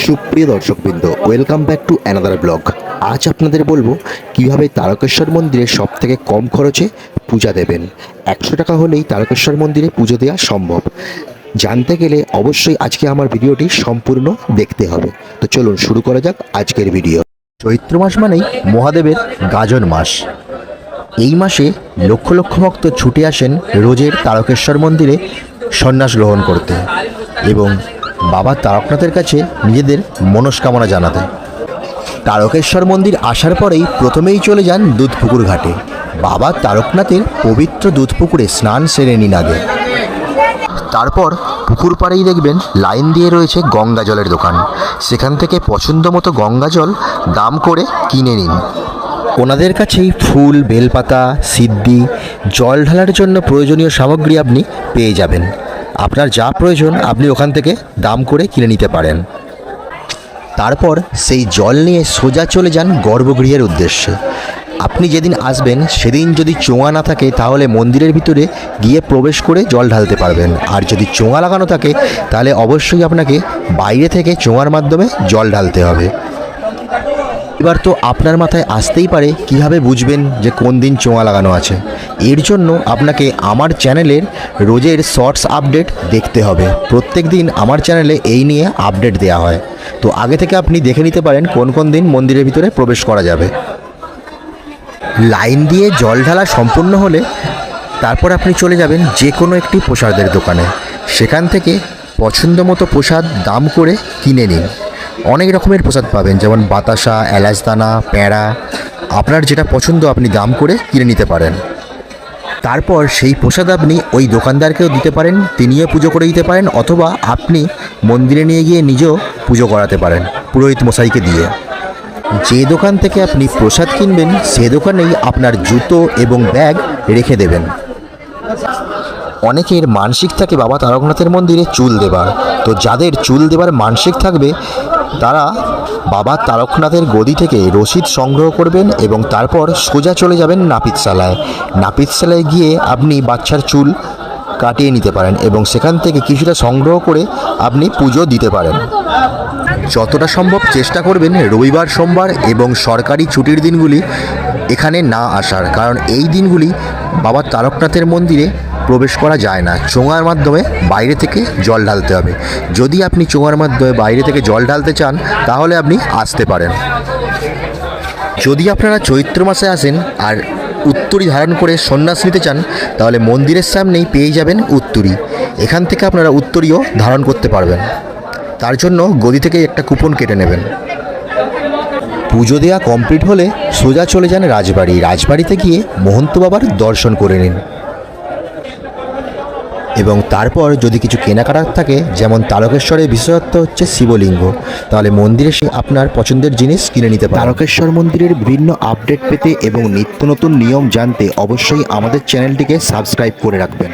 সুপ্রিয় দর্শকবৃন্দ, welcome back to another blog. আজ আপনাদের বলবো কিভাবে তারকেশ্বর মন্দিরে সবথেকে কম খরচে পূজা দেবেন। 100 টাকা হলেই তারকেশ্বর মন্দিরে পুজো দেওয়া সম্ভব। জানতে গেলে অবশ্যই আজকে আমার ভিডিওটি সম্পূর্ণ দেখতে হবে। তো চলুন শুরু করা যাক আজকের ভিডিও। চৈত্র মাস মানেই মহাদেবের গাজন মাস। এই মাসে লক্ষ লক্ষ ভক্ত ছুটে আসেন রোজের তারকেশ্বর মন্দিরে সন্ন্যাস গ্রহণ করতে এবং বাবা তারকনাথের কাছে নিজেদের মনস্কামনা জানাতে। তারকেশ্বর মন্দির আসার পরেই প্রথমেই চলে যান দুধপুকুর ঘাটে। বাবা তারকনাথের পবিত্র দুধপুকুরে স্নান সেরে নিন আগে। তারপর পুকুর পাড়েই দেখবেন লাইন দিয়ে রয়েছে গঙ্গা জলের দোকান। সেখান থেকে পছন্দ মতো গঙ্গা জল দাম করে কিনে নিন। ওনাদের কাছেই ফুল, বেলপাতা, সিদ্ধি, জল ঢালার জন্য প্রয়োজনীয় সামগ্রী আপনি পেয়ে যাবেন। আপনার যা প্রয়োজন আপনি ওখান থেকে দাম করে কিনে নিতে পারেন। তারপর সেই জল নিয়ে সোজা চলে যান গর্ভগৃহের উদ্দেশ্যে। আপনি যেদিন আসবেন সেদিন যদি চোঙা না থাকে তাহলে মন্দিরের ভিতরে গিয়ে প্রবেশ করে জল ঢালতে পারবেন, আর যদি চোঙা লাগানো থাকে তাহলে অবশ্যই আপনাকে বাইরে থেকে চোঙার মাধ্যমে জল ঢালতে হবে। এবার তো আপনার মাথায় আসতেই পারে কীভাবে বুঝবেন যে কোন দিন চোঙা লাগানো আছে। এর জন্য আপনাকে আমার চ্যানেলের রোজের শর্টস আপডেট দেখতে হবে। প্রত্যেক দিন আমার চ্যানেলে এই নিয়ে আপডেট দেওয়া হয়, তো আগে থেকে আপনি দেখে নিতে পারেন কোন কোন দিন মন্দিরের ভিতরে প্রবেশ করা যাবে। লাইন দিয়ে জল ঢালা সম্পূর্ণ হলে তারপর আপনি চলে যাবেন যে কোনো একটি প্রসাদের দোকানে। সেখান থেকে পছন্দ মতো প্রসাদ দাম করে কিনে নিন। অনেক রকমের প্রসাদ পাবেন, যেমন বাতাসা, এলাচদানা, প্যাঁড়া। আপনার যেটা পছন্দ আপনি দাম করে কিনে নিতে পারেন। তারপর সেই প্রসাদ আপনি ওই দোকানদারকেও দিতে পারেন, তিনিও পুজো করে দিতে পারেন, অথবা আপনি মন্দিরে নিয়ে গিয়ে নিজেও পুজো করাতে পারেন পুরোহিত মশাইকে দিয়ে। যে দোকান থেকে আপনি প্রসাদ কিনবেন সে দোকানেই আপনার জুতো এবং ব্যাগ রেখে দেবেন। অনেকের মানসিক থাকে বাবা তারকনাথের মন্দিরে চুল দেবার, তো যাদের চুল দেবার মানসিক থাকবে তারা বাবা তারকনাথের গদি থেকে রসিদ সংগ্রহ করবেন এবং তারপর সোজা চলে যাবেন নাপিতশালায়। নাপিতশালায় গিয়ে আপনি বাচ্চার চুল কাটিয়ে নিতে পারেন এবং সেখান থেকে কিছুটা সংগ্রহ করে আপনি পুজো দিতে পারেন। যতটা সম্ভব চেষ্টা করবেন রবিবার, সোমবার এবং সরকারি ছুটির দিনগুলি এখানে না আসার, কারণ এই দিনগুলি বাবা তারকনাথের মন্দিরে প্রবেশ করা যায় না। চোঙার মাধ্যমে বাইরে থেকে জল ঢালতে হবে। যদি আপনি চোঙার মাধ্যমে বাইরে থেকে জল ঢালতে চান তাহলে আপনি আসতে পারেন। যদি আপনারা চৈত্র মাসে আসেন আর উত্তরী ধারণ করে সন্ন্যাস নিতে চান তাহলে মন্দিরের সামনেই পেয়ে যাবেন উত্তরী। এখান থেকে আপনারা উত্তরীও ধারণ করতে পারবেন। তার জন্য গদি থেকে একটা কুপন কেটে নেবেন। পুজো দেওয়া কমপ্লিট হলে সোজা চলে যান রাজবাড়ি। রাজবাড়িতে গিয়ে মহন্ত বাবার দর্শন করে নিন এবং তারপর যদি কিছু কেনাকাটার থাকে, যেমন তারকেশ্বরের বিশেষত্ব হচ্ছে শিবলিঙ্গ, তাহলে মন্দিরে এসে আপনার পছন্দের জিনিস কিনে নিতে পারেন। তারকেশ্বর মন্দিরের বিভিন্ন আপডেট পেতে এবং নিত্য নতুন নিয়ম জানতে অবশ্যই আমাদের চ্যানেলটিকে সাবস্ক্রাইব করে রাখবেন।